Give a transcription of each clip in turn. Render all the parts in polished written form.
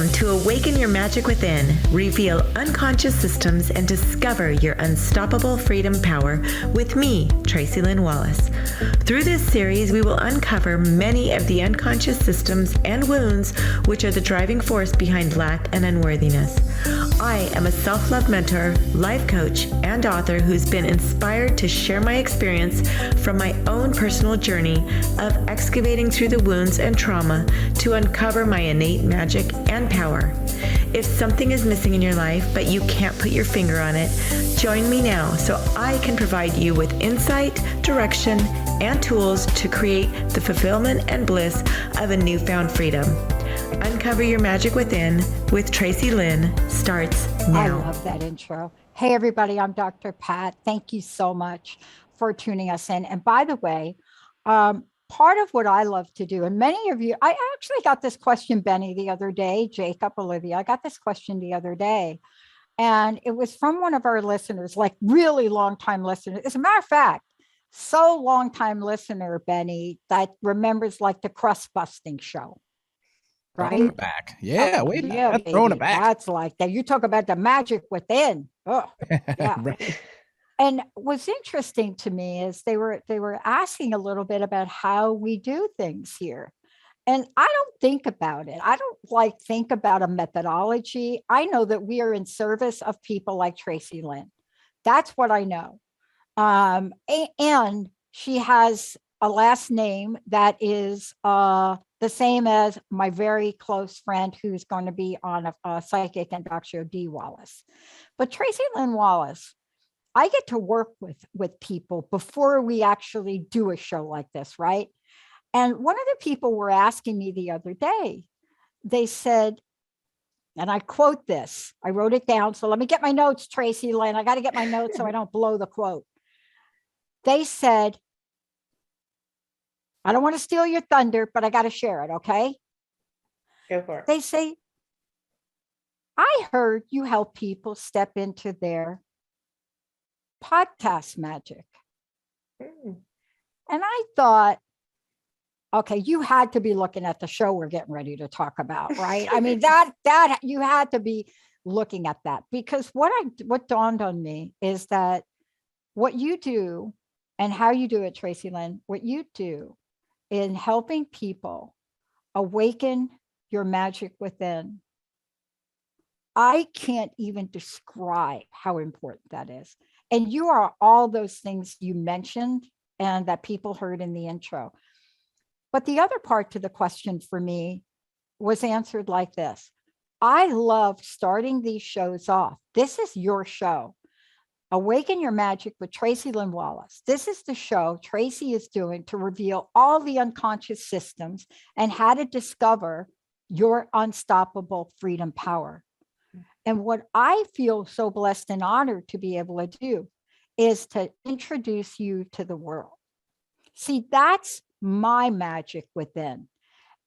Welcome to Awaken Your Magic Within. Reveal unconscious systems and discover your unstoppable freedom power with me, Tracy Lynn Wallace. Through this series, we will uncover many of the unconscious systems and wounds which are the driving force behind lack and unworthiness. I am a self-love mentor, life coach, and author who's been inspired to share my experience from my own personal journey of excavating through the wounds and trauma to uncover my innate magic and power. If something is missing in your life, but you can't put your finger on it, join me now so I can provide you with insight, direction, and tools to create the fulfillment and bliss of a newfound freedom. Uncover Your Magic Within with Tracy Lynn starts now. I love that intro. Hey, everybody, I'm Dr. Pat. Thank you so much for tuning us in. And by the way, part of what I love to do, and many of you, I actually got this question, Benny, the other day, Jacob, Olivia, I got this question the other day, and it was from one of our listeners, like really long-time listeners. As a matter of fact, so long-time listener, Benny, that remembers like the crust busting show. Right? Throwing it back. Yeah, wait, yeah, throwing it back. That's like that. You talk about the magic within. Oh, yeah. Right. And what's interesting to me is they were asking a little bit about how we do things here. And I don't think about it. I don't like think about a methodology. I know that we are in service of people like Tracy Lynn. That's what I know. And she has a last name that is the same as my very close friend who's going to be on a psychic and Dr. D. Wallace. But Tracy Lynn Wallace, I get to work with people before we actually do a show like this, right? And one of the people were asking me the other day, they said, and I quote this, I wrote it down. So let me get my notes, Tracy Lynn. I got to get my notes so I don't blow the quote. They said, I don't want to steal your thunder, but I got to share it, okay? Go for it. They say, I heard you help people step into their podcast magic. And I thought, okay, you had to be looking at the show we're getting ready to talk about, right? I mean, that you had to be looking at that, because what dawned on me is that what you do and how you do it, Tracy Lynn, what you do in helping people awaken your magic within, I can't even describe how important that is. And you are all those things you mentioned and that people heard in the intro. But the other part to the question for me was answered like this. I love starting these shows off. This is your show. Awaken Your Magic with Tracy Lynn Wallace. This is the show Tracy is doing to reveal all the unconscious systems and how to discover your unstoppable freedom power. And what I feel so blessed and honored to be able to do is to introduce you to the world. See, that's my magic within.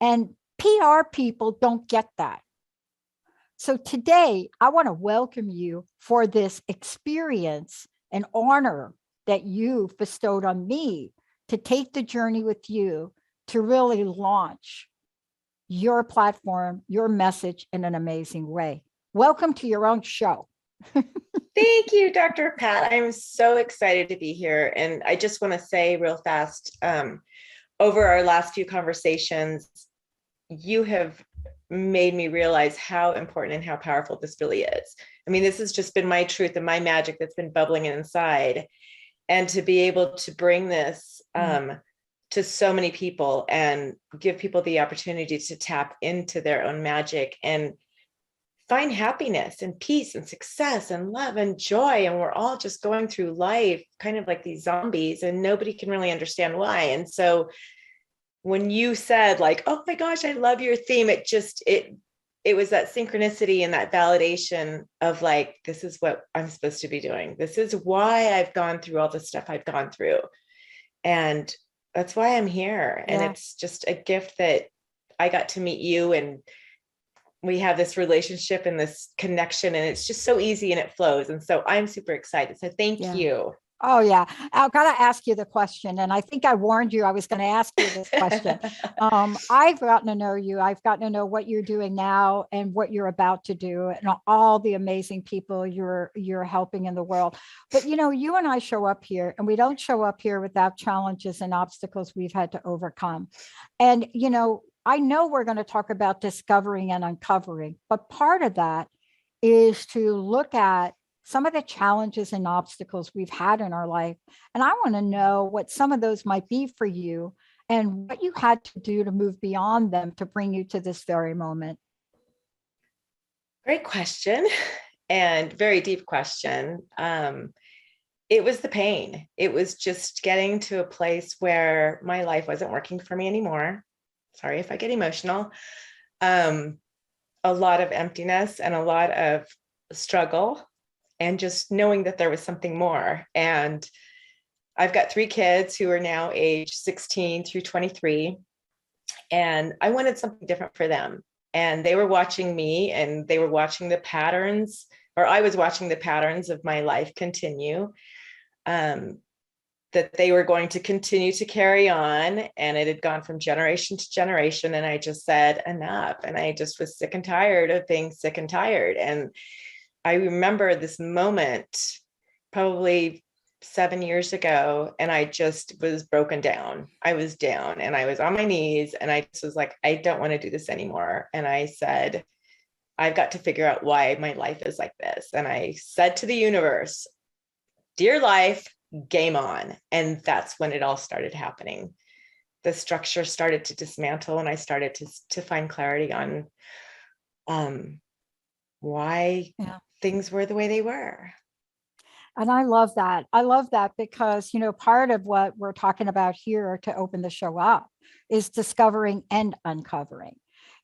And PR people don't get that. So today, I want to welcome you for this experience and honor that you bestowed on me to take the journey with you to really launch your platform, your message in an amazing way. Welcome to your own show. Thank you, Dr. Pat. I'm so excited to be here. And I just want to say real fast, over our last few conversations, you have made me realize how important and how powerful this really is. I mean, this has just been my truth and my magic that's been bubbling inside. And to be able to bring this to so many people and give people the opportunity to tap into their own magic and find happiness and peace and success and love and joy. And we're all just going through life kind of like these zombies and nobody can really understand why. And so when you said like, oh my gosh, I love your theme, it was that synchronicity and that validation of like, this is what I'm supposed to be doing. This is why I've gone through all the stuff I've gone through. And that's why I'm here. And it's just a gift that I got to meet you and we have this relationship and this connection and it's just so easy and it flows. And so I'm super excited. So thank you. Oh yeah, I've got to ask you the question, and I think I warned you I was going to ask you this question. I've gotten to know you. I've gotten to know what you're doing now and what you're about to do, and all the amazing people you're helping in the world. But you and I show up here, and we don't show up here without challenges and obstacles we've had to overcome. And I know we're going to talk about discovering and uncovering, but part of that is to look at some of the challenges and obstacles we've had in our life. And I want to know what some of those might be for you and what you had to do to move beyond them to bring you to this very moment. Great question, and very deep question. It was the pain. It was just getting to a place where my life wasn't working for me anymore. Sorry if I get emotional. A lot of emptiness and a lot of struggle, and just knowing that there was something more. And I've got 3 kids who are now age 16 through 23. And I wanted something different for them. And they were watching me, and they were watching the patterns, or I was watching the patterns of my life continue, that they were going to continue to carry on. And it had gone from generation to generation. And I just said, enough. And I just was sick and tired of being sick and tired. And I remember this moment probably 7 years ago, and I just was broken down. I was down and I was on my knees, and I just was like, I don't want to do this anymore. And I said, I've got to figure out why my life is like this. And I said to the universe, dear life, game on. And that's when it all started happening. The structure started to dismantle, and I started to find clarity on why things were the way they were. And I love that. I love that because, part of what we're talking about here to open the show up is discovering and uncovering.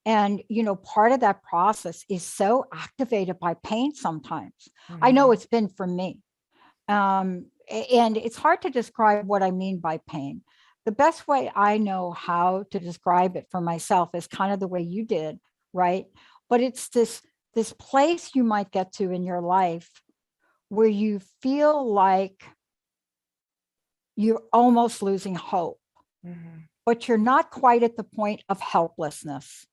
And, part of that process is so activated by pain sometimes. I know it's been for me. And it's hard to describe what I mean by pain. The best way I know how to describe it for myself is kind of the way you did, right? But it's this place you might get to in your life where you feel like you're almost losing hope, but you're not quite at the point of helplessness.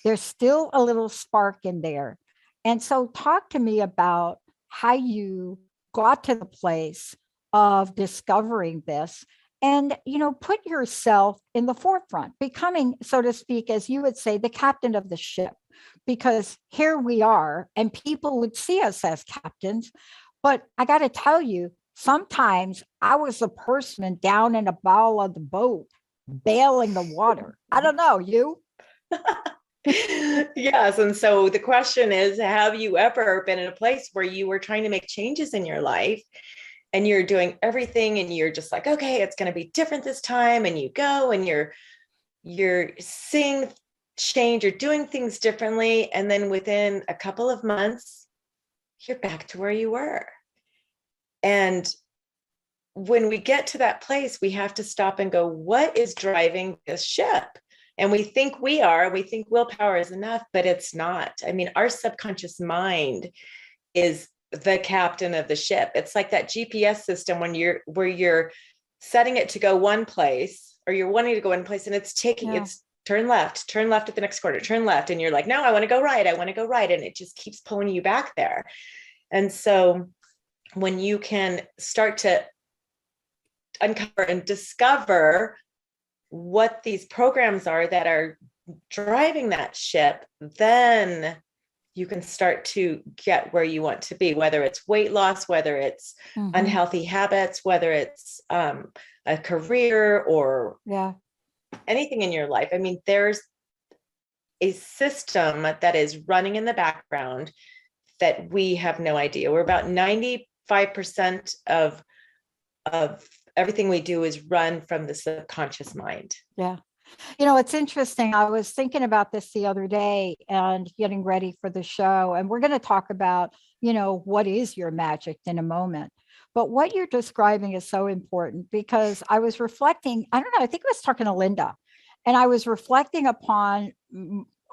There's still a little spark in there. And so talk to me about how you got to the place of discovering this and, put yourself in the forefront, becoming, so to speak, as you would say, the captain of the ship, because here we are and people would see us as captains. But I got to tell you, sometimes I was the person down in the bow of the boat, bailing the water. I don't know, you? Yes. And so the question is, have you ever been in a place where you were trying to make changes in your life and you're doing everything and you're just like, okay, it's going to be different this time. And you go and you're seeing change, you're doing things differently. And then within a couple of months, you're back to where you were. And when we get to that place, we have to stop and go, what is driving this ship? And we think we think willpower is enough, but it's not. I mean, our subconscious mind is the captain of the ship. It's like that GPS system where you're setting it to go one place, or you're wanting to go one place, and it's it's turn left at the next corner, turn left. And you're like, no, I want to go right. And it just keeps pulling you back there. And so when you can start to uncover and discover what these programs are that are driving that ship, then you can start to get where you want to be, whether it's weight loss, whether it's unhealthy habits, whether it's a career or anything in your life. I mean, there's a system that is running in the background that we have no idea. We're about 95% of everything we do is run from the subconscious mind. Yeah. It's interesting. I was thinking about this the other day and getting ready for the show. And we're going to talk about, what is your magic in a moment. But what you're describing is so important because I was reflecting, I don't know, I think I was talking to Linda, and I was reflecting upon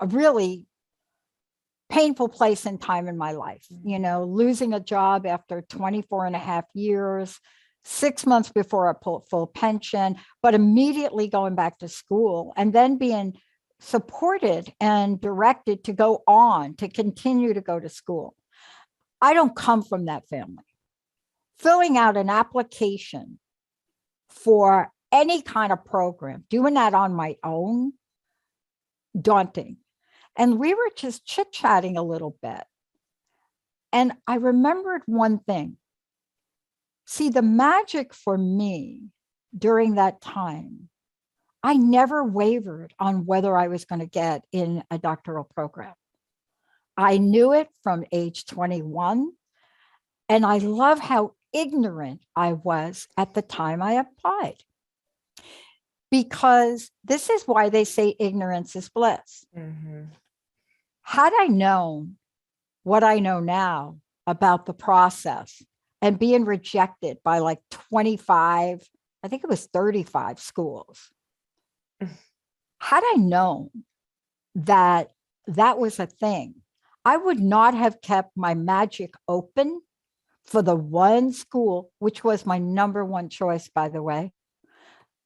a really painful place and time in my life, losing a job after 24 and a half years, 6 months before a full pension, but immediately going back to school and then being supported and directed to go on to continue to go to school. I don't come from that family. Filling out an application for any kind of program, doing that on my own, daunting. And we were just chit-chatting a little bit. And I remembered one thing. See, the magic for me during that time, I never wavered on whether I was going to get in a doctoral program. I knew it from age 21. And I love how ignorant I was at the time I applied. Because this is why they say ignorance is bliss. Mm-hmm. Had I known what I know now about the process and being rejected by like 25, I think it was 35 schools. Had I known that that was a thing, I would not have kept my magic open for the one school, which was my number one choice, by the way,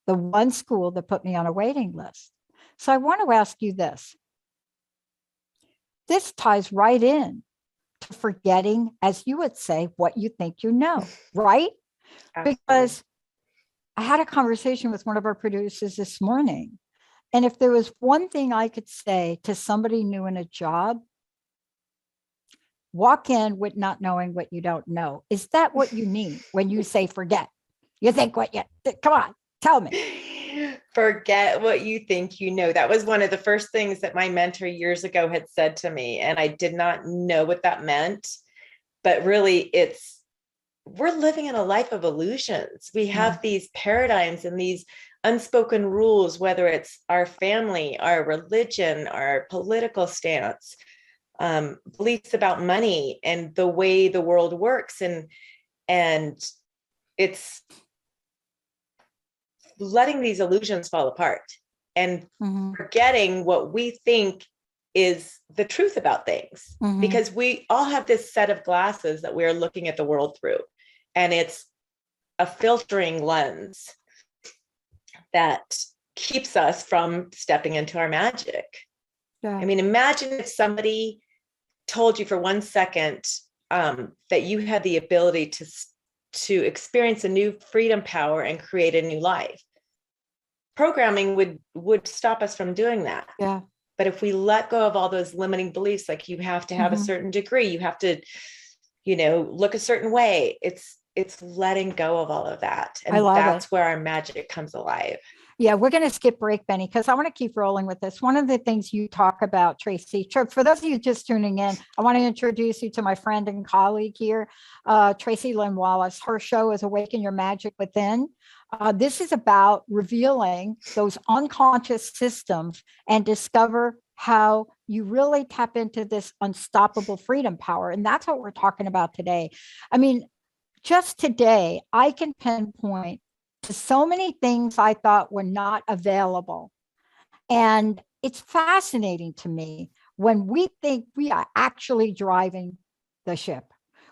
the one school that put me on a waiting list. So I want to ask you this. This ties right in to forgetting, as you would say, what you think you know, right? Absolutely. Because I had a conversation with one of our producers this morning. And if there was one thing I could say to somebody new in a job, walk in with not knowing what you don't know. Is that what you mean when you say forget? You think what you, come on, tell me. Forget what you think you know. That was one of the first things that my mentor years ago had said to me. And I did not know what that meant. But really, we're living in a life of illusions. We have these paradigms and these unspoken rules, whether it's our family, our religion, our political stance, beliefs about money and the way the world works. And it's letting these illusions fall apart and forgetting what we think is the truth about things, because we all have this set of glasses that we're looking at the world through, and it's a filtering lens that keeps us from stepping into our magic. Yeah. I mean, imagine if somebody told you for 1 second that you had the ability to experience a new freedom power and create a new life. Programming would stop us from doing that. Yeah. But if we let go of all those limiting beliefs, like you have to have a certain degree, you have to, look a certain way. It's letting go of all of that. And that's where our magic comes alive. Yeah, we're going to skip break, Benny, because I want to keep rolling with this. One of the things you talk about, Tracy, for those of you just tuning in, I want to introduce you to my friend and colleague here, Tracy Lynn Wallace. Her show is Awaken Your Magic Within. This is about revealing those unconscious systems and discover how you really tap into this unstoppable freedom power. And that's what we're talking about today. I mean, just today, I can pinpoint to so many things I thought were not available. And it's fascinating to me when we think we are actually driving the ship.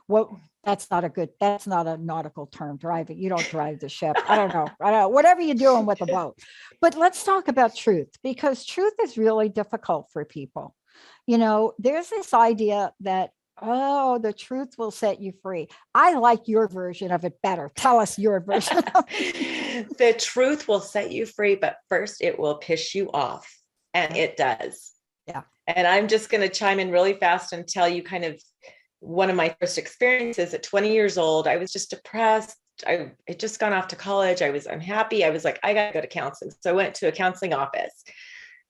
Well, that's not a nautical term, driving. You don't drive the ship. I don't know, whatever you're doing with a boat. But let's talk about truth, because truth is really difficult for people. There's this idea that, oh, the truth will set you free. I like your version of it better. Tell us your version of it. The truth will set you free, but first it will piss you off. And it does. Yeah. And I'm just going to chime in really fast and tell you kind of one of my first experiences at 20 years old. I was just depressed. I had just gone off to college. I was unhappy. I was like, I got to go to counseling. So I went to a counseling office.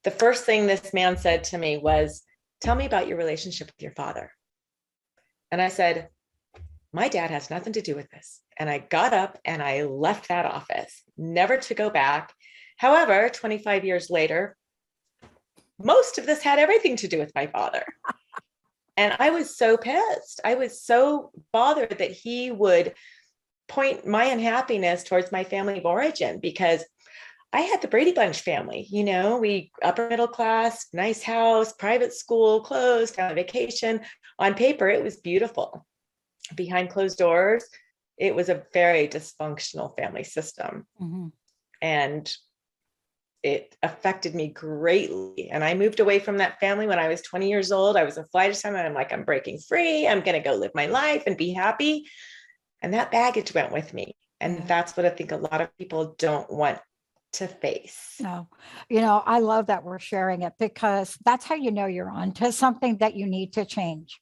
The first thing this man said to me was, tell me about your relationship with your father. And I said, my dad has nothing to do with this. And I got up and I left that office, never to go back. However, 25 years later, most of this had everything to do with my father. And I was so pissed. I was so bothered that he would point my unhappiness towards my family of origin, because I had the Brady Bunch family, we upper middle class, nice house, private school, clothes, on vacation. On paper, it was beautiful. Behind closed doors, it was a very dysfunctional family system. Mm-hmm. And it affected me greatly. And I moved away from that family when I was 20 years old. I was a flight attendant. I'm like, I'm breaking free. I'm going to go live my life and be happy. And that baggage went with me. And that's what I think a lot of people don't want to face. No, I love that we're sharing it, because that's how you know you're on to something that you need to change.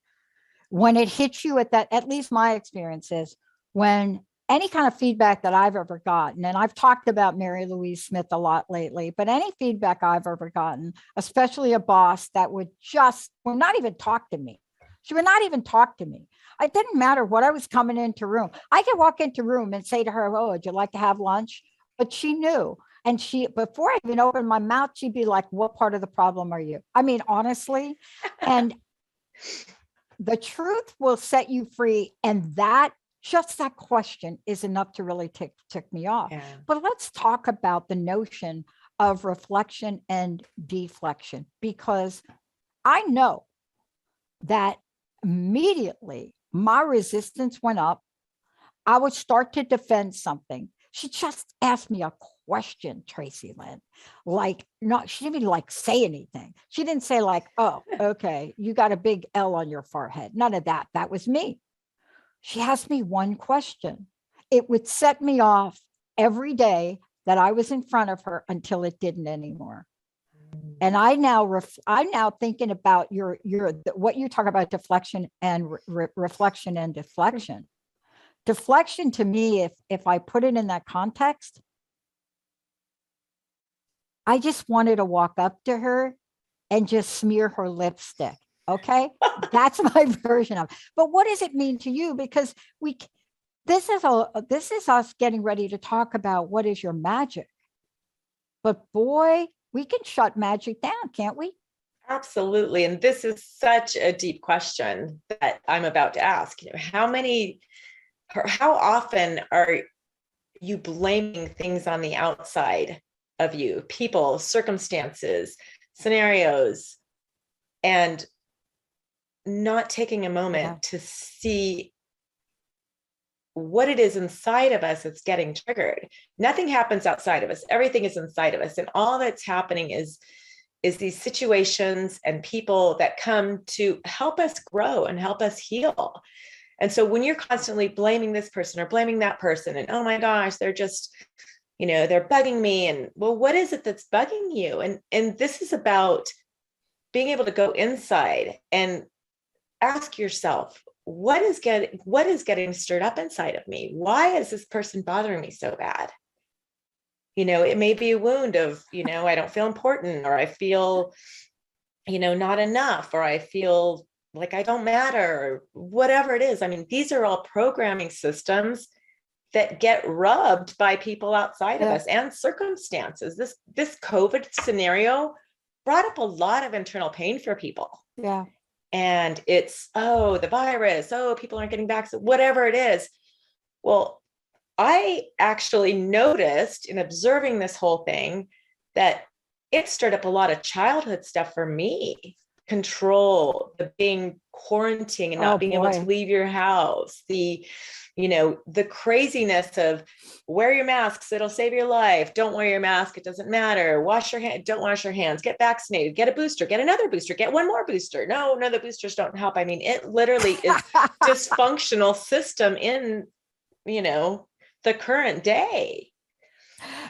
When it hits you at least my experience is, when any kind of feedback that I've ever gotten, and I've talked about Mary Louise Smith a lot lately, but any feedback I've ever gotten, especially a boss that would not even talk to me. She would not even talk to me. It didn't matter what I was coming into room. I could walk into room and say to her, "Oh, would you like to have lunch?" But she knew. And before I even opened my mouth, she'd be like, "What part of the problem are you?" I mean, honestly, and the truth will set you free. And just that question is enough to really tick me off. Yeah. But let's talk about the notion of reflection and deflection, because I know that immediately my resistance went up. I would start to defend something. She just asked me a question, Tracy Lynn. She didn't even say anything. She didn't say "Oh, okay, you got a big L on your forehead." None of that. That was me. She asked me one question. It would set me off every day that I was in front of her until it didn't anymore. And I'm now thinking about what you talk about, deflection and reflection and deflection. Deflection to me, if I put it in that context, I just wanted to walk up to her and just smear her lipstick. Okay, that's my version of it. But what does it mean to you? Because this is us getting ready to talk about what is your magic. But boy, we can shut magic down, can't we? Absolutely. And this is such a deep question that I'm about to ask. How often are you blaming things on the outside of you, people, circumstances, scenarios, and not taking a moment to see what it is inside of us that's getting triggered? Nothing happens outside of us. Everything is inside of us. And all that's happening is these situations and people that come to help us grow and help us heal. And so when you're constantly blaming this person or blaming that person, and oh my gosh, they're just, they're bugging me. And well, what is it that's bugging you? And this is about being able to go inside and ask yourself, what is getting stirred up inside of me? Why is this person bothering me so bad? It may be a wound of, I don't feel important, or I feel, not enough, or I feel like I don't matter, or whatever it is. I mean, these are all programming systems that get rubbed by people outside of us and circumstances. This COVID scenario brought up a lot of internal pain for people. Yeah. And it's, the virus, people aren't getting back, so whatever it is. Well, I actually noticed in observing this whole thing that it stirred up a lot of childhood stuff for me. Control, the being quarantined and not being able to leave your house, the craziness of wear your masks, it'll save your life. Don't wear your mask, it doesn't matter. Wash your hands, don't wash your hands, get vaccinated, get a booster, get another booster, get one more booster. No, the boosters don't help. I mean, it literally is dysfunctional system in, the current day.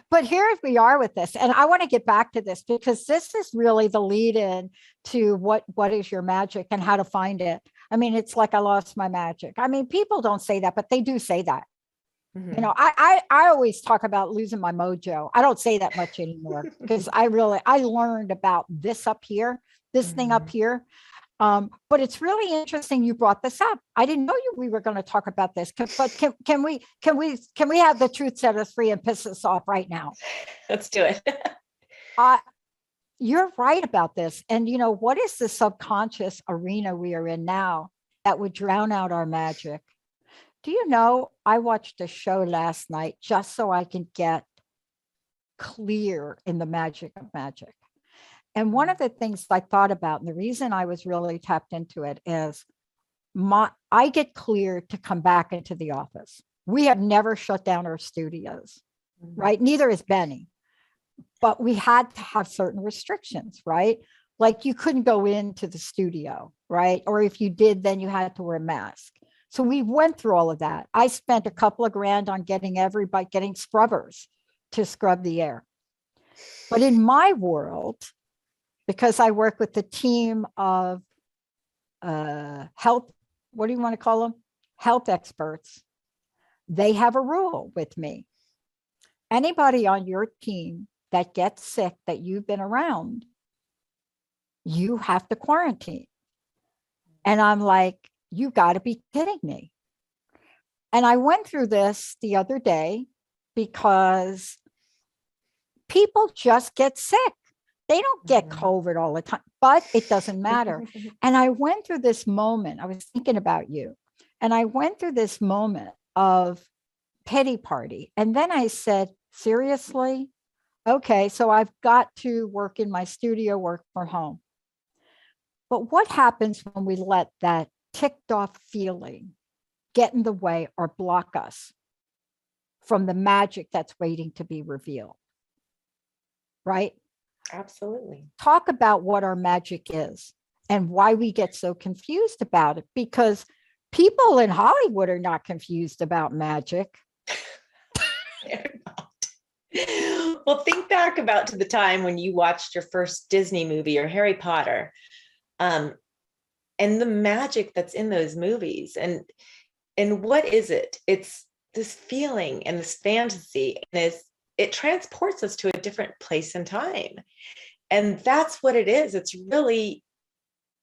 But here we are with this, and I want to get back to this, because this is really the lead in to what is your magic and how to find it. I mean, it's like I lost my magic. I mean, people don't say that, but they do say that. Mm-hmm. I always talk about losing my mojo. I don't say that much anymore, because I learned about this up here, this thing up here. But it's really interesting you brought this up. I didn't know we were going to talk about this, but can we have the truth set us free and piss us off right now? Let's do it. You're right about this. And what is the subconscious arena we are in now that would drown out our magic? Do you know, I watched a show last night just so I can get clear in the magic of magic. And one of the things I thought about, and the reason I was really tapped into it, is I get clear to come back into the office. We have never shut down our studios, right? Neither has Benny. But we had to have certain restrictions, right? Like you couldn't go into the studio, right? Or if you did, then you had to wear a mask. So we went through all of that. I spent a couple of grand on getting scrubbers to scrub the air. But in my world, because I work with a team of health, what do you want to call them? Health experts. They have a rule with me. Anybody on your team that gets sick that you've been around, you have to quarantine. And I'm like, you got to be kidding me. And I went through this the other day because people just get sick. They don't get COVID all the time, but it doesn't matter. And I went through this moment. I was thinking about you. And I went through this moment of pity party. And then I said, seriously? Okay, so I've got to work in my studio, work from home. But what happens when we let that ticked off feeling get in the way or block us from the magic that's waiting to be revealed? Right? Absolutely. Talk about what our magic is and why we get so confused about it, because people in Hollywood are not confused about magic. They're not. Well, think back about to the time when you watched your first Disney movie or Harry Potter, and the magic that's in those movies. And what is it? It's this feeling and this fantasy, and it transports us to a different place and time. And that's what it is. It's really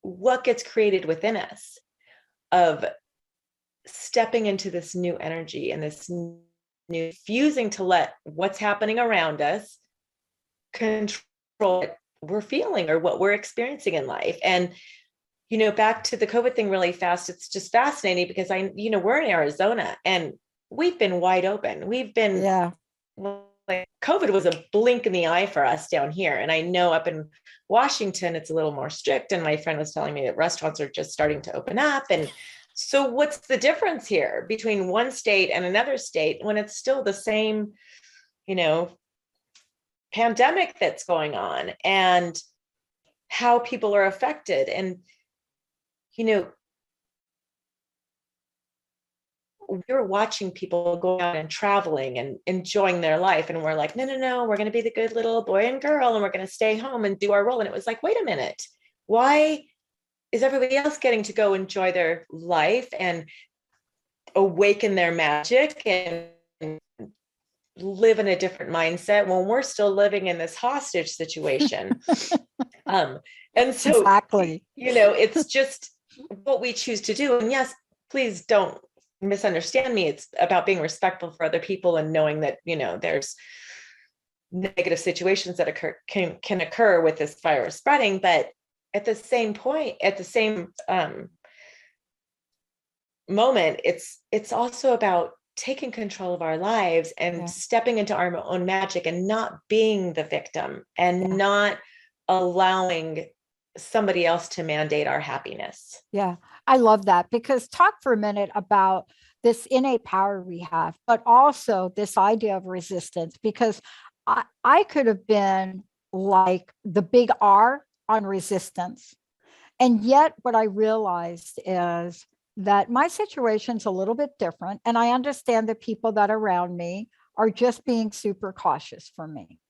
what gets created within us of stepping into this new energy and this new refusing to let what's happening around us control what we're feeling or what we're experiencing in life. And, back to the COVID thing really fast, it's just fascinating because we're in Arizona and we've been wide open. We've been, like, COVID was a blink in the eye for us down here. And I know up in Washington, it's a little more strict. And my friend was telling me that restaurants are just starting to open up. And so what's the difference here between one state and another state when it's still the same, pandemic that's going on and how people are affected? And, we're watching people going out and traveling and enjoying their life. And we're like, no, we're going to be the good little boy and girl, and we're going to stay home and do our role. And it was like, wait a minute, why is everybody else getting to go enjoy their life and awaken their magic and live in a different mindset when we're still living in this hostage situation? And so, exactly, it's just what we choose to do. And yes, please don't misunderstand me. It's about being respectful for other people and knowing that, there's negative situations that can occur with this virus spreading. But at the same moment, it's also about taking control of our lives and stepping into our own magic and not being the victim and not allowing somebody else to mandate our happiness. Yeah, I love that, because talk for a minute about this innate power we have, but also this idea of resistance, because I could have been like the big R on resistance. And yet what I realized is that my situation's a little bit different. And I understand that people that are around me are just being super cautious for me.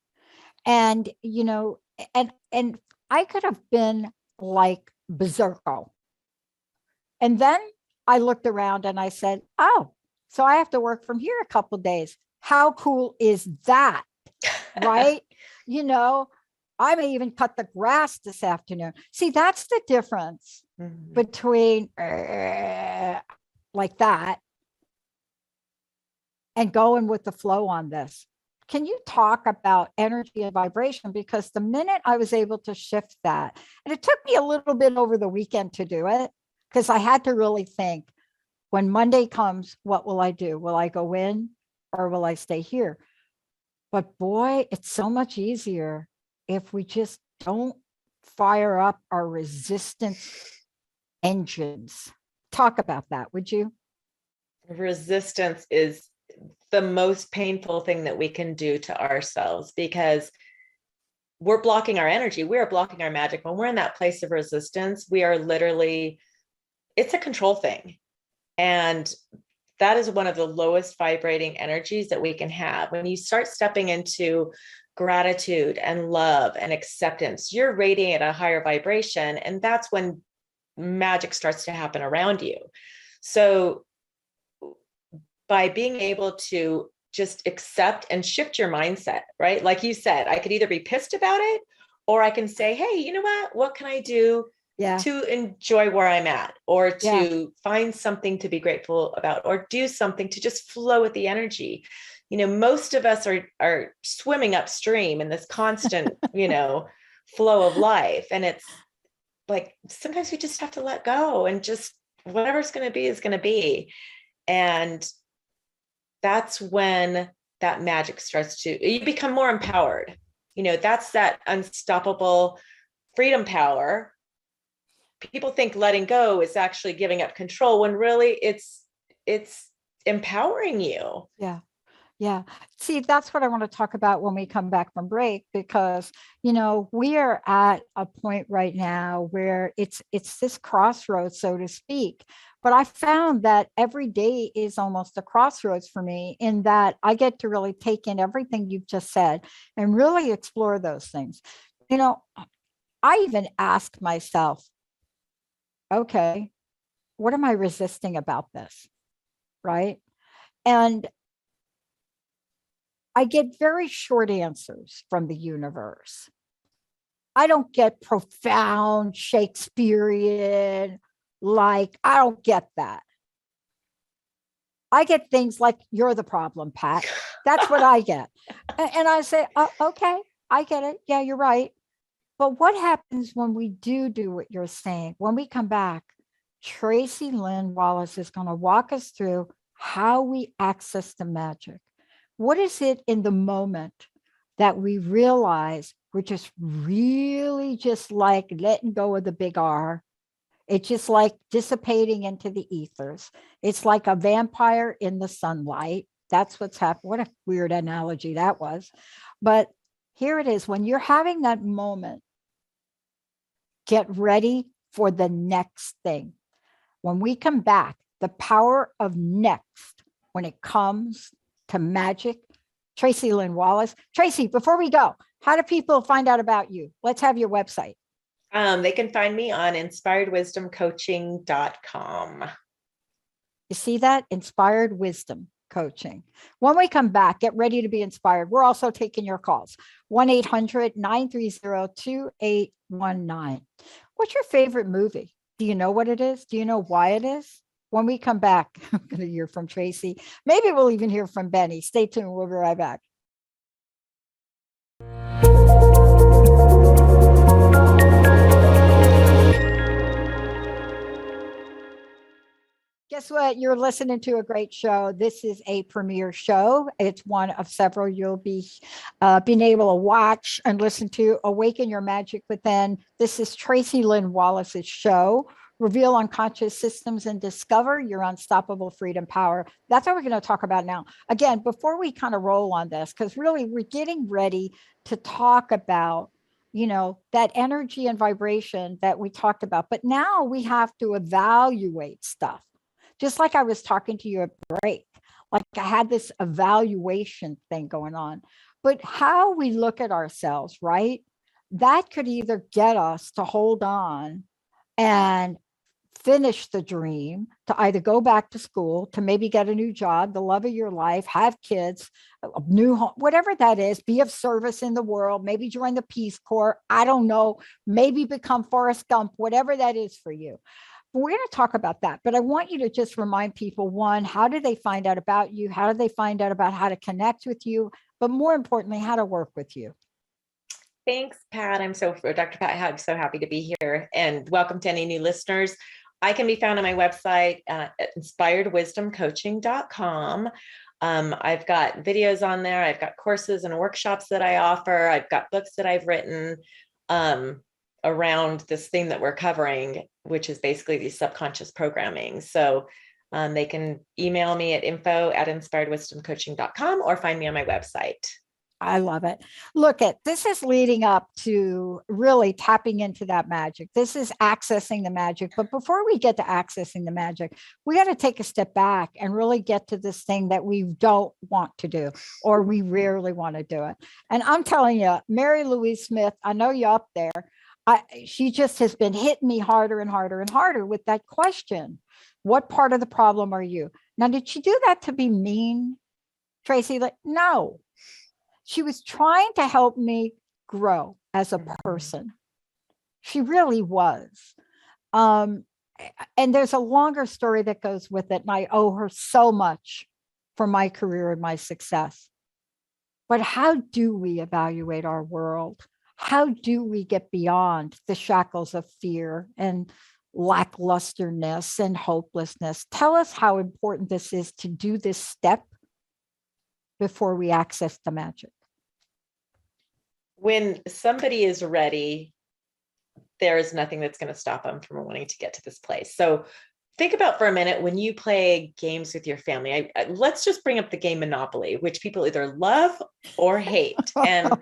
And, and I could have been like berserko. And then I looked around and I said, oh, so I have to work from here a couple of days. How cool is that? Right? I may even cut the grass this afternoon. See, that's the difference between like that and going with the flow on this. Can you talk about energy and vibration? Because the minute I was able to shift that, and it took me a little bit over the weekend to do it, because I had to really think, when Monday comes, what will I do? Will I go in or will I stay here? But boy, it's so much easier if we just don't fire up our resistance engines. Talk about that, would you? resistance is the most painful thing that we can do to ourselves, because we're blocking our energy. We are blocking our magic. When we're in that place of resistance, we are literally, it's a control thing. And that is one of the lowest vibrating energies that we can have. When you start stepping into gratitude and love and acceptance, you're radiating at a higher vibration. And that's when magic starts to happen around you. So by being able to just accept and shift your mindset, right? Like you said, I could either be pissed about it, or I can say, hey, you know what can I do to enjoy where I'm at, or to find something to be grateful about, or do something to just flow with the energy. Most of us are swimming upstream in this constant, flow of life. And it's like, sometimes we just have to let go, and just whatever's going to be is going to be. And that's when that magic starts to, you become more empowered. That's that unstoppable freedom power. People think letting go is actually giving up control, when really it's empowering you. Yeah. Yeah. See, that's what I want to talk about when we come back from break, because, we are at a point right now where it's this crossroads, so to speak. But I found that every day is almost a crossroads for me, in that I get to really take in everything you've just said and really explore those things. I even ask myself, okay, what am I resisting about this? Right. And I get very short answers from the universe. I don't get profound Shakespearean, I don't get that. I get things like, you're the problem, Pat. That's what I get. And I say, okay, I get it. Yeah, you're right. But what happens when we do what you're saying? When we come back, Tracy Lynn Wallace is going to walk us through how we access the magic. What is it in the moment that we realize we're just really just like letting go of the big R? It's just like dissipating into the ethers. It's like a vampire in the sunlight. That's what's happening. What a weird analogy that was. But here it is. When you're having that moment, get ready for the next thing. When we come back, the power of next when it comes to magic. Tracy Lynn Wallace. Tracy, before we go, how do people find out about you? Let's have your website. They can find me on inspiredwisdomcoaching.com. You see that? Inspired Wisdom Coaching. When we come back, get ready to be inspired. We're also taking your calls. 1-800-930-2819. What's your favorite movie? Do you know what it is? Do you know why it is? When we come back, I'm going to hear from Tracy. Maybe we'll even hear from Benny. Stay tuned. We'll be right back. Guess what? You're listening to a great show. This is a premiere show. It's one of several you'll be being able to watch and listen to. Awaken Your Magic Within. This is Tracy Lynn Wallace's show. Reveal unconscious systems and discover your unstoppable freedom power. That's what we're going to talk about now. Again, before we kind of roll on this, because really we're getting ready to talk about, that energy and vibration that we talked about. But now we have to evaluate stuff. Just like I was talking to you at break, like I had this evaluation thing going on. But how we look at ourselves, right? That could either get us to hold on and finish the dream, to either go back to school, to maybe get a new job, the love of your life, have kids, a new home, whatever that is, be of service in the world, maybe join the Peace Corps, I don't know, maybe become Forrest Gump, whatever that is for you. But we're going to talk about that. But I want you to just remind people, one, how do they find out about you? How do they find out about how to connect with you? But more importantly, how to work with you? Thanks, Pat. Dr. Pat, I'm so happy to be here, and welcome to any new listeners. I can be found on my website at inspiredwisdomcoaching.com. I've got videos on there. I've got courses and workshops that I offer. I've got books that I've written around this thing that we're covering, which is basically the subconscious programming. So They can email me at info@inspiredwisdomcoaching.com or find me on my website. I love it. Look, this is leading up to really tapping into that magic. This is accessing the magic. But before we get to accessing the magic, we got to take a step back and really get to this thing that we don't want to do, or we rarely want to do it. And I'm telling you, Mary Louise Smith, I know you up there. She just has been hitting me harder and harder and harder with that question. What part of the problem are you? Now, did she do that to be mean, Tracy? Like, no. She was trying to help me grow as a person. She really was. And there's a longer story that goes with it. And I owe her so much for my career and my success. But how do we evaluate our world? How do we get beyond the shackles of fear and lacklusterness and hopelessness? Tell us how important this is to do this step before we access the magic. When somebody is ready, there is nothing that's going to stop them from wanting to get to this place. So think about for a minute, when you play games with your family, let's just bring up the game Monopoly, which people either love or hate. And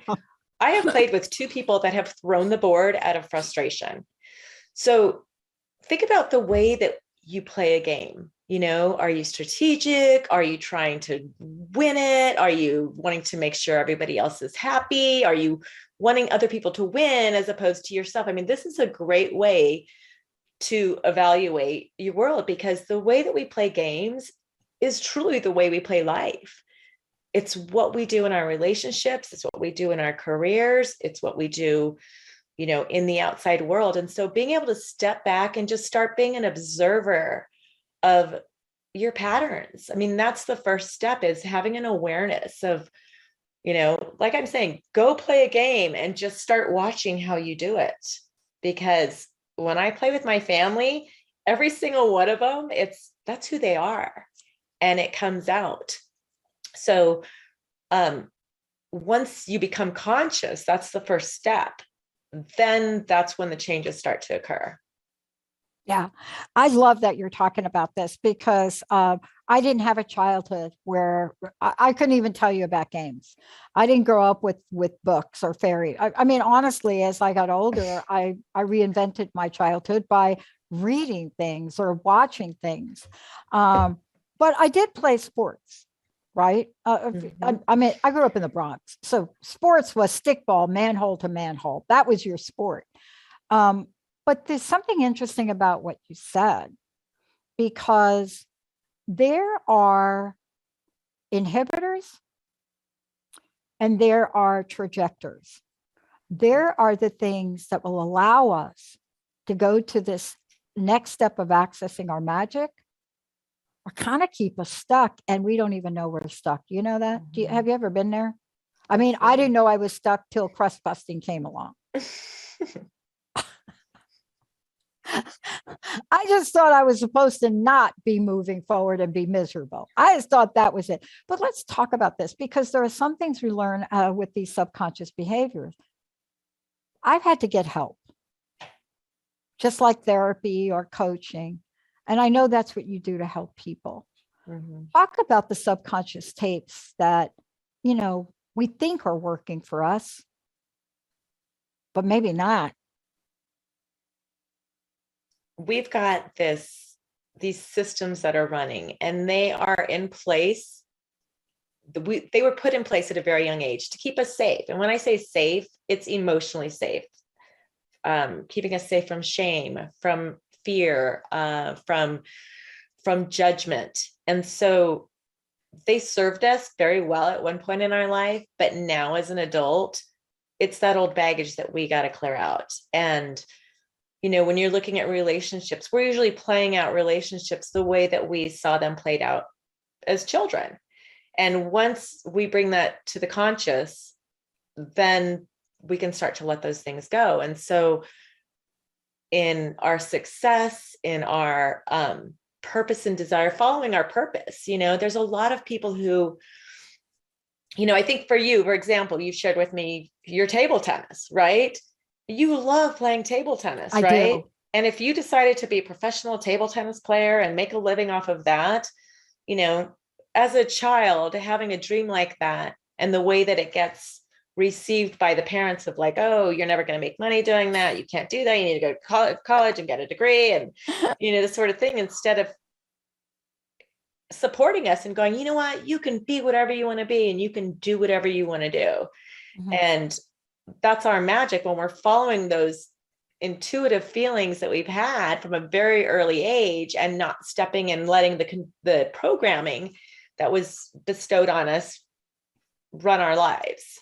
I have played with two people that have thrown the board out of frustration. So think about the way that you play a game. You know, are you strategic? Are you trying to win it? Are you wanting to make sure everybody else is happy? Are you wanting other people to win as opposed to yourself? I mean, this is a great way to evaluate your world, because the way that we play games is truly the way we play life. It's what we do in our relationships. It's what we do in our careers. It's what we do, you know, in the outside world. And so being able to step back and just start being an observer of your patterns. I mean, that's the first step, is having an awareness of, you know, like I'm saying, go play a game and just start watching how you do it. Because when I play with my family, every single one of them, that's who they are, and it comes out. So once you become conscious, that's the first step. Then that's when the changes start to occur. Yeah, I love that you're talking about this, because I didn't have a childhood where I couldn't even tell you about games. I didn't grow up with books or fairy. I mean, honestly, as I got older, I reinvented my childhood by reading things or watching things. But I did play sports, right? I mean, I grew up in the Bronx, so sports was stickball, manhole to manhole. That was your sport. But there's something interesting about what you said, because there are inhibitors and there are trajectors. There are the things that will allow us to go to this next step of accessing our magic, or kind of keep us stuck, and we don't even know we're stuck. You know that? Have you ever been there? I mean, I didn't know I was stuck till crust busting came along. I just thought I was supposed to not be moving forward and be miserable. I just thought that was it. But let's talk about this, because there are some things we learn with these subconscious behaviors. I've had to get help, just like therapy or coaching. And I know that's what you do to help people. Talk about the subconscious tapes that, you know, we think are working for us, but maybe not. We've got these systems that are running, and they are in place. They were put in place at a very young age to keep us safe. And when I say safe, it's emotionally safe, keeping us safe from shame, from fear, from judgment. And so they served us very well at one point in our life, but now as an adult, it's that old baggage that we got to clear out. And you know, when you're looking at relationships, we're usually playing out relationships the way that we saw them played out as children. And once we bring that to the conscious, then we can start to let those things go. And so in our success, in our purpose and desire, following our purpose, you know, there's a lot of people who, you know, I think for you, for example, you shared with me your table tennis, right? You love playing table tennis, right? And if you decided to be a professional table tennis player and make a living off of that, you know, as a child, having a dream like that and the way that it gets received by the parents of like, oh, you're never going to make money doing that. You can't do that. You need to go to college and get a degree and, you know, this sort of thing, instead of supporting us and going, you know what, you can be whatever you want to be and you can do whatever you want to do. Mm-hmm. And that's our magic when we're following those intuitive feelings that we've had from a very early age and not stepping and letting the programming that was bestowed on us run our lives.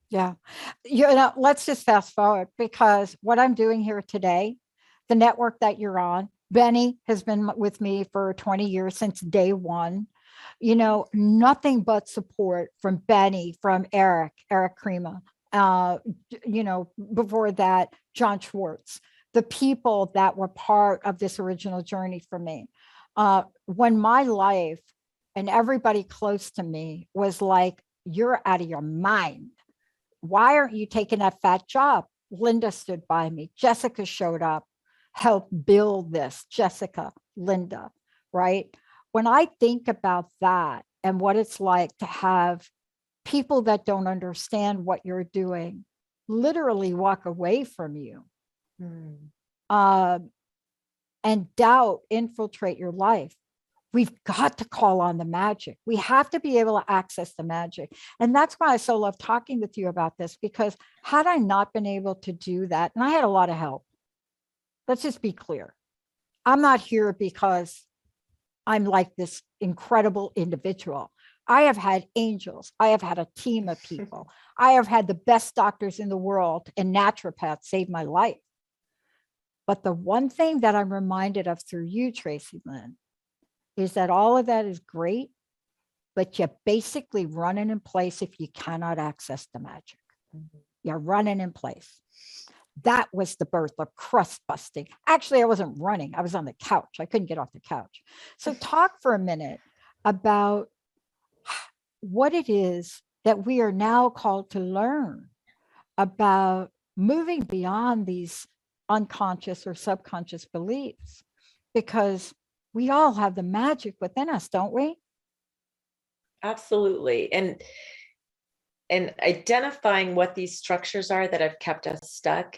Yeah. You know, let's just fast forward, because what I'm doing here today, the network that you're on, Benny has been with me for 20 years, since day one. You know, nothing but support from Benny, from Eric Crema. You know, before that, John Schwartz, the people that were part of this original journey for me. When my life and everybody close to me was like, you're out of your mind. Why aren't you taking that fat job? Linda stood by me. Jessica showed up, helped build this. Jessica, Linda, right? When I think about that and what it's like to have people that don't understand what you're doing literally walk away from you, and doubt infiltrate your life, we've got to call on the magic. We have to be able to access the magic. And that's why I so love talking with you about this, because had I not been able to do that, and I had a lot of help, let's just be clear. I'm not here because I'm like this incredible individual. I have had angels. I have had a team of people. I have had the best doctors in the world and naturopaths save my life. But the one thing that I'm reminded of through you, Tracy Lynn, is that all of that is great, but you're basically running in place if you cannot access the magic. You're running in place. That was the birth of crust busting. Actually, I wasn't running. I was on the couch. I couldn't get off the couch. So talk for a minute about what it is that we are now called to learn about moving beyond these unconscious or subconscious beliefs, because we all have the magic within us, don't we? Absolutely. And identifying what these structures are that have kept us stuck,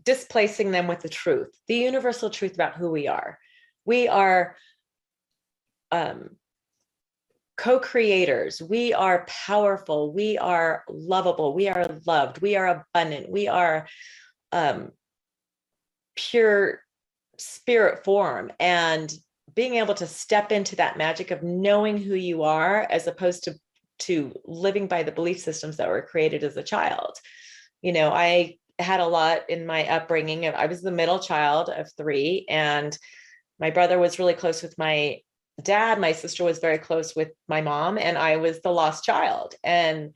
displacing them with the truth, the universal truth about who we are. We are co-creators. We are powerful. We are lovable. We are loved. We are abundant. We are pure spirit form, and being able to step into that magic of knowing who you are, as opposed to living by the belief systems that were created as a child. You know, I had a lot in my upbringing. I was the middle child of 3, and my brother was really close with my dad. My sister was very close with my mom, and I was the lost child. And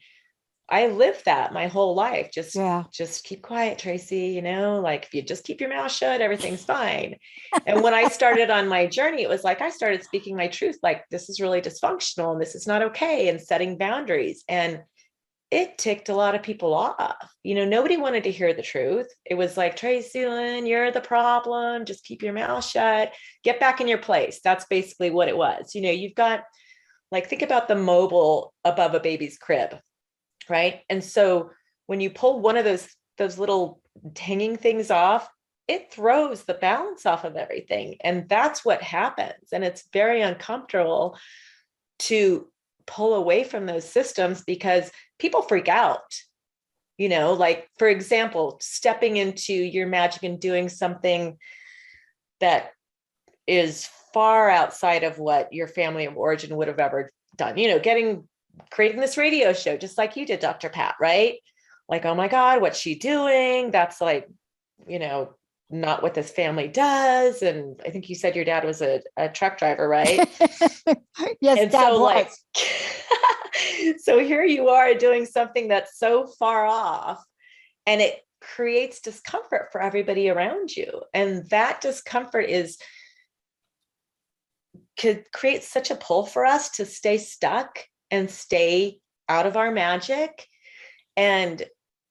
I lived that my whole life. Just keep quiet, Tracy, you know, like if you just keep your mouth shut, everything's fine. And when I started on my journey, it was like, I started speaking my truth, like, this is really dysfunctional and this is not okay, and setting boundaries. And it ticked a lot of people off. You know, nobody wanted to hear the truth. It was like, Tracy Lynn, you're the problem. Just keep your mouth shut, get back in your place. That's basically what it was. You know, you've got, like, think about the mobile above a baby's crib. Right. And so when you pull one of those little hanging things off, it throws the balance off of everything. And that's what happens. And it's very uncomfortable to pull away from those systems, because people freak out. You know, like, for example, stepping into your magic and doing something that is far outside of what your family of origin would have ever done, you know, creating this radio show, just like you did, Dr. Pat, right? Like, oh my God, what's she doing? That's like, you know, not what this family does. And I think you said your dad was a truck driver, right? Yes, and Dad so was. like, so here you are doing something that's so far off, and it creates discomfort for everybody around you. And that discomfort could create such a pull for us to stay stuck and stay out of our magic. And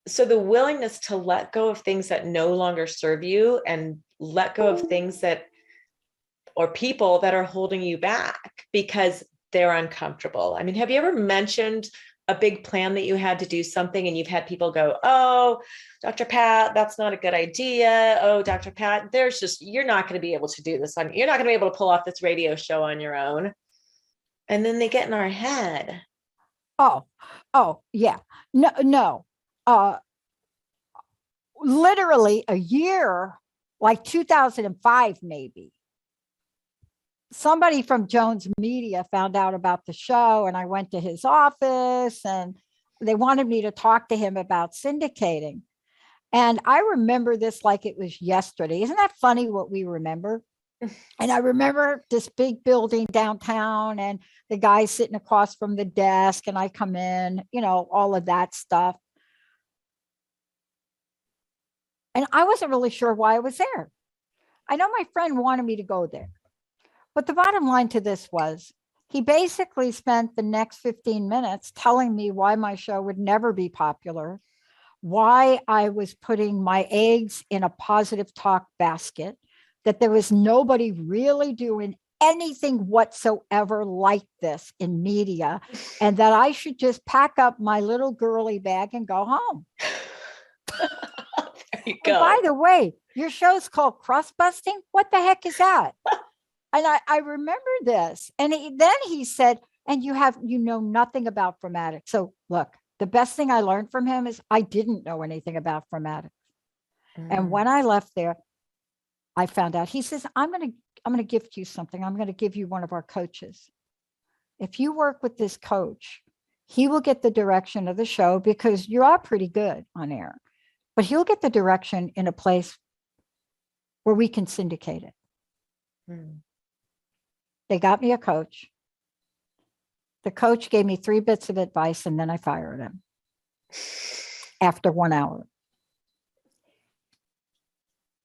So the willingness to let go of things that no longer serve you and let go of things that, or people that are holding you back because they're uncomfortable. I mean, have you ever mentioned a big plan that you had to do something and you've had people go, oh, Dr. Pat, that's not a good idea. Oh, Dr. Pat, you're not going to be able to do this. You're not going to be able to pull off this radio show on your own. And then they get in our head. Oh, yeah. No. Literally a year, like 2005, maybe. Somebody from Jones Media found out about the show, and I went to his office and they wanted me to talk to him about syndicating. And I remember this like it was yesterday. Isn't that funny what we remember? And I remember this big building downtown and the guy sitting across from the desk, and I come in, all of that stuff. And I wasn't really sure why I was there. I know my friend wanted me to go there. But the bottom line to this was he basically spent the next 15 minutes telling me why my show would never be popular, why I was putting my eggs in a positive talk basket, that there was nobody really doing anything whatsoever like this in media, and that I should just pack up my little girly bag and go home. There you go. And by the way, your show's called Crust Busting. What the heck is that? And I remember this. And then he said, and you know nothing about formatics. So look, the best thing I learned from him is I didn't know anything about formatics. And when I left there, I found out, he says, I'm going to gift you something. I'm going to give you one of our coaches. If you work with this coach, he will get the direction of the show, because you are pretty good on air, but he'll get the direction in a place where we can syndicate it. They got me a coach. The coach gave me 3 bits of advice, and then I fired him after 1 hour.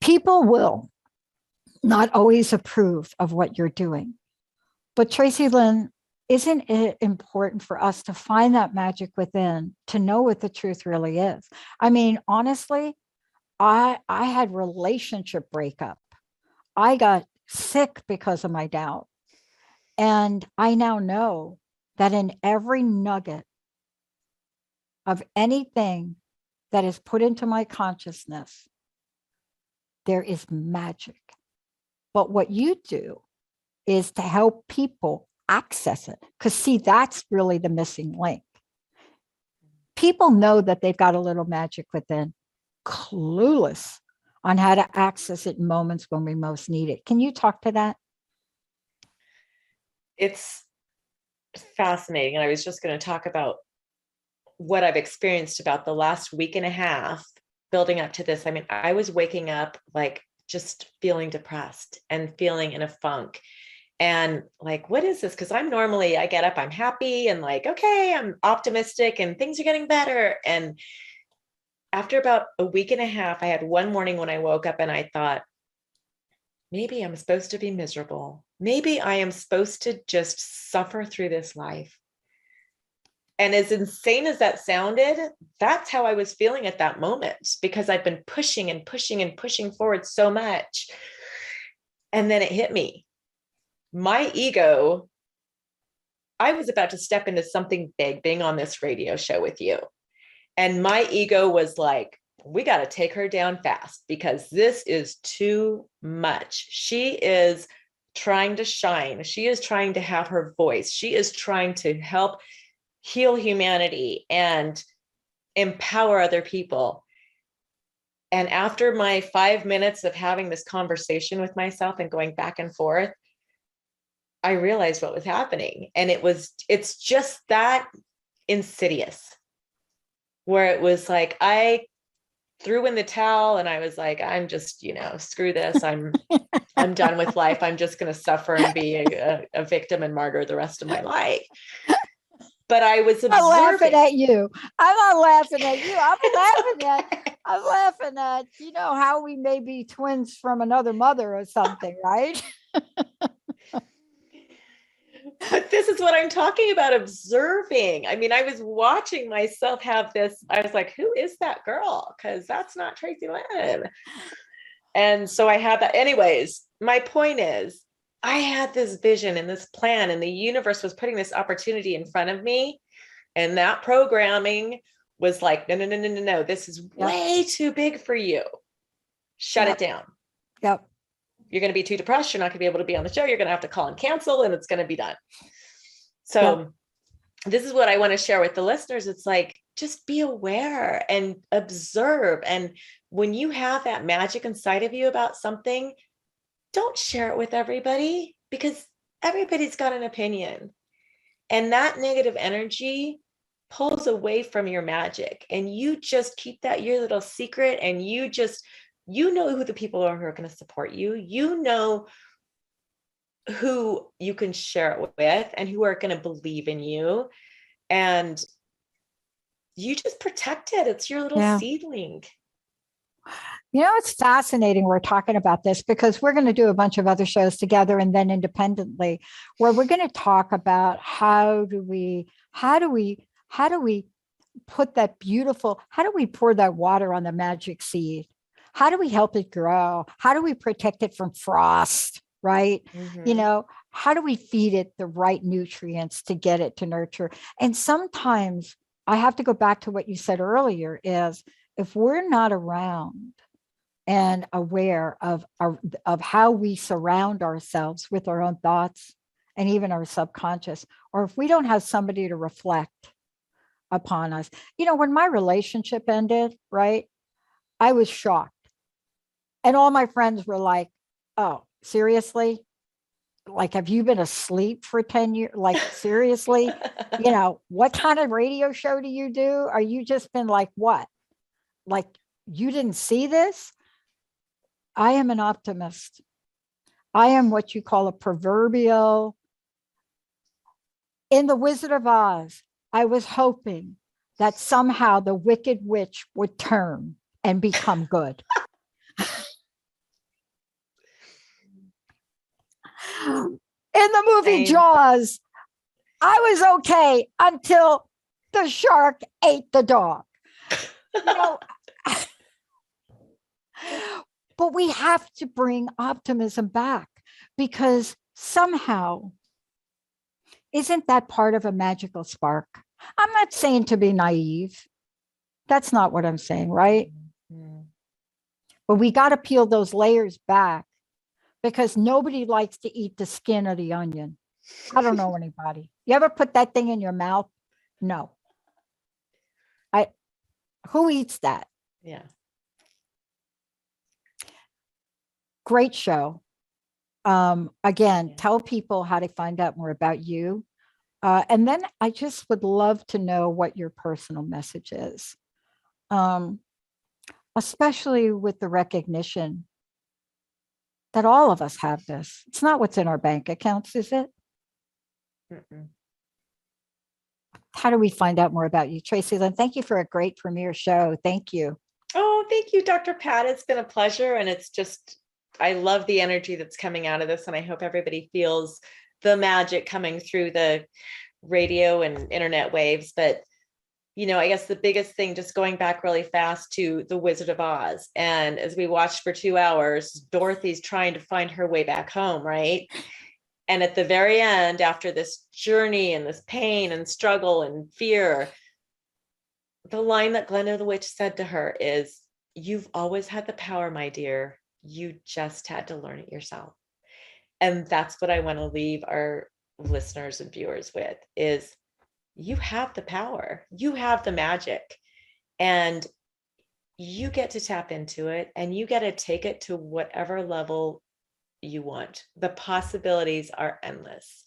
People will not always approve of what you're doing. But Tracy Lynn, isn't it important for us to find that magic within, to know what the truth really is? I mean, honestly, I had relationship breakup. I got sick because of my doubt. And I now know that in every nugget of anything that is put into my consciousness, there is magic. But what you do is to help people access it. Because see, that's really the missing link. People know that they've got a little magic within, clueless on how to access it in moments when we most need it. Can you talk to that? It's fascinating. And I was just going to talk about what I've experienced about the last week and a half building up to this. I mean, I was waking up like just feeling depressed and feeling in a funk. And like, what is this? Because I get up, I'm happy and like, okay, I'm optimistic and things are getting better. And after about a week and a half, I had one morning when I woke up and I thought, maybe I'm supposed to be miserable. Maybe I am supposed to just suffer through this life. And as insane as that sounded, that's how I was feeling at that moment, because I've been pushing and pushing and pushing forward so much. And then it hit me. My ego, I was about to step into something big, being on this radio show with you. And my ego was like, we got to take her down fast because this is too much. She is trying to shine. She is trying to have her voice. She is trying to help heal humanity and empower other people. And after my 5 minutes of having this conversation with myself and going back and forth, I realized what was happening. And it's just that insidious, where it was like, I threw in the towel and I was like, I'm just, screw this. I'm done with life. I'm just going to suffer and be a victim and martyr the rest of my life. But I was observing. I'm laughing at you. I'm not laughing at you. I'm laughing at, how we may be twins from another mother or something, right? But this is what I'm talking about, observing. I mean, I was watching myself have this. I was like, who is that girl? Because that's not Tracy Lynn. And so I had that. Anyways, my point is, I had this vision and this plan, and the universe was putting this opportunity in front of me. And that programming was like, no, no, no, no, no, no. This is way too big for you. Shut it down. Yep. You're going to be too depressed. You're not going to be able to be on the show. You're going to have to call and cancel, and it's going to be done. So this is what I want to share with the listeners. It's like, just be aware and observe. And when you have that magic inside of you about something, don't share it with everybody, because everybody's got an opinion. And that negative energy pulls away from your magic. And you just keep that your little secret, and you know who the people are who are going to support you. You know who you can share it with and who are going to believe in you. And you just protect it. It's your little seedling. You know, it's fascinating we're talking about this, because we're going to do a bunch of other shows together and then independently, where we're going to talk about how do we put that beautiful, how do we pour that water on the magic seed? How do we help it grow? How do we protect it from frost? Right? Mm-hmm. You know, how do we feed it the right nutrients to get it to nurture? And sometimes I have to go back to what you said earlier, is if we're not around and aware of how we surround ourselves with our own thoughts and even our subconscious, or if we don't have somebody to reflect upon us. You know, when my relationship ended, right, I was shocked. And all my friends were like, oh, seriously? Like, have you been asleep for 10 years? Like, seriously? You know, what kind of radio show do you do? Are you just been like, what? Like, you didn't see this? I am an optimist. I am what you call a proverbial. In The Wizard of Oz, I was hoping that somehow the Wicked Witch would turn and become good. In the movie Jaws, I was okay until the shark ate the dog. You know, but we have to bring optimism back, because somehow, isn't that part of a magical spark? I'm not saying to be naive. That's not what I'm saying, right? Mm-hmm. But we got to peel those layers back, because nobody likes to eat the skin of the onion. I don't know anybody. You ever put that thing in your mouth? No. Who eats that? Yeah. Great show. Again, tell people how to find out more about you. And then I just would love to know what your personal message is, especially with the recognition that all of us have this. It's not what's in our bank accounts, is it? Mm-mm. How do we find out more about you, Tracy Lynn? Thank you for a great premiere show. Thank you. Oh, thank you, Dr. Pat. It's been a pleasure. And it's just, I love the energy that's coming out of this. And I hope everybody feels the magic coming through the radio and internet waves. But, you know, I guess the biggest thing, just going back really fast to The Wizard of Oz. And as we watched for 2 hours, Dorothy's trying to find her way back home, right? And at the very end, after this journey and this pain and struggle and fear, the line that Glinda the Witch said to her is, "You've always had the power, my dear. You just had to learn it yourself." And that's what I want to leave our listeners and viewers with, is you have the power, you have the magic, and you get to tap into it, and you get to take it to whatever level you want. The possibilities are endless.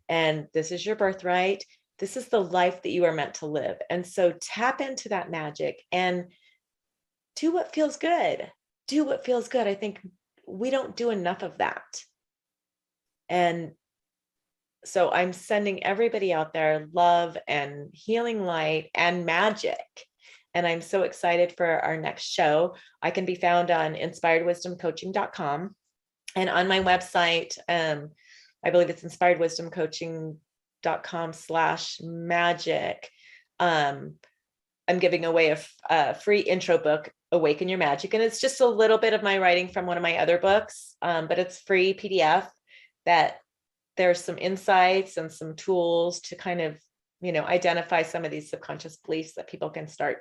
And this is your birthright. This is the life that you are meant to live. And so tap into that magic and do what feels good. Do what feels good. I think we don't do enough of that. And so I'm sending everybody out there love and healing light and magic. And I'm so excited for our next show. I can be found on inspiredwisdomcoaching.com. And on my website, I believe it's inspiredwisdomcoaching.com/magic. I'm giving away a free intro book, Awaken Your Magic. And it's just a little bit of my writing from one of my other books, but it's free PDF that there's some insights and some tools to kind of, identify some of these subconscious beliefs that people can start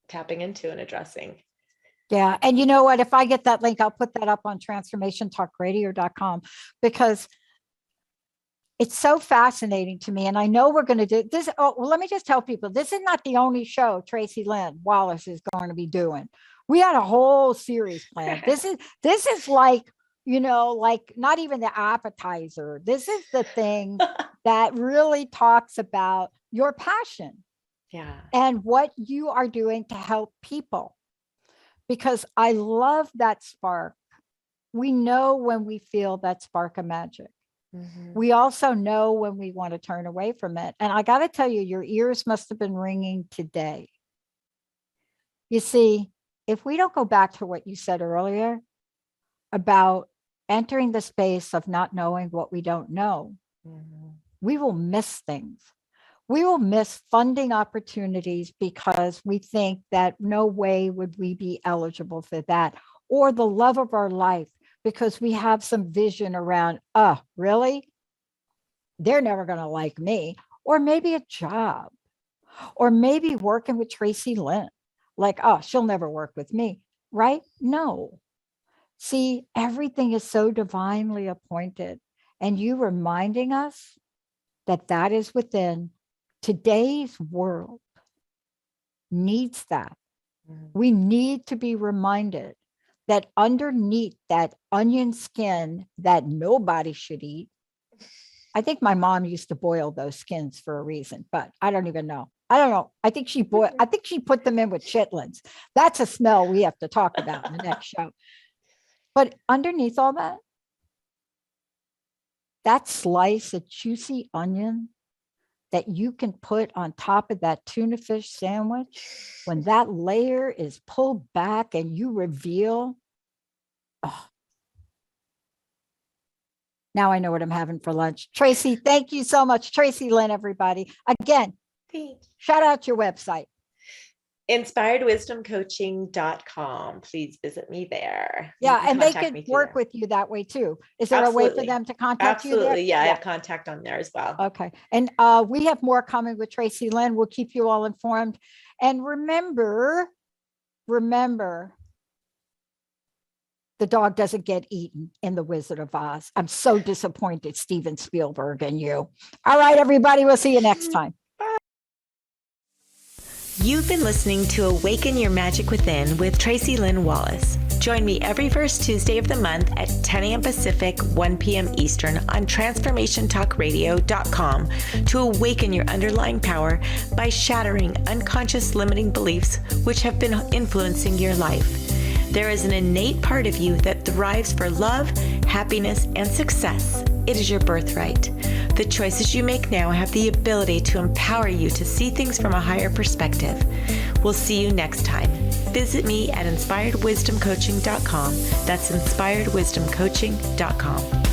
tapping into and addressing. Yeah. And you know what? If I get that link, I'll put that up on transformationtalkradio.com, because it's so fascinating to me. And I know we're going to do this. Oh, well, let me just tell people, this is not the only show Tracy Lynn Wallace is going to be doing. We had a whole series planned. This is like, like not even the appetizer. This is the thing that really talks about your passion. Yeah. And what you are doing to help people. Because I love that spark. We know when we feel that spark of magic. Mm-hmm. We also know when we want to turn away from it. And I got to tell you, your ears must have been ringing today. You see, if we don't go back to what you said earlier about entering the space of not knowing what we don't know, mm-hmm. we will miss things. We will miss funding opportunities because we think that no way would we be eligible for that, or the love of our life, because we have some vision around, really? They're never going to like me. Or maybe a job, or maybe working with Tracy Lynn, like, she'll never work with me, right? No. See, everything is so divinely appointed, and you reminding us that that is within. Today's world needs that. Mm-hmm. We need to be reminded that underneath that onion skin that nobody should eat. I think my mom used to boil those skins for a reason, but I don't even know. I don't know. I think she put them in with chitlins. That's a smell we have to talk about in the next show. But underneath all that slice of juicy onion that you can put on top of that tuna fish sandwich, when that layer is pulled back and you reveal, now I know what I'm having for lunch. Tracy, thank you so much. Tracy Lynn, everybody. Again, shout out your website. inspiredwisdomcoaching.com. Please visit me there. Yeah, and they can work with you that way too. Is there Absolutely. a way for them to contact you there? Absolutely. Yeah, I have contact on there as well. Okay. And we have more coming with Tracy Lynn. We'll keep you all informed. And remember, the dog doesn't get eaten in The Wizard of Oz. I'm so disappointed, Steven Spielberg and you. All right, everybody. We'll see you next time. You've been listening to Awaken Your Magic Within with Tracy Lynn Wallace. Join me every first Tuesday of the month at 10 a.m. Pacific, 1 p.m. Eastern on transformationtalkradio.com to awaken your underlying power by shattering unconscious limiting beliefs which have been influencing your life. There is an innate part of you that thrives for love, happiness, and success. It is your birthright. The choices you make now have the ability to empower you to see things from a higher perspective. We'll see you next time. Visit me at inspiredwisdomcoaching.com. That's inspiredwisdomcoaching.com.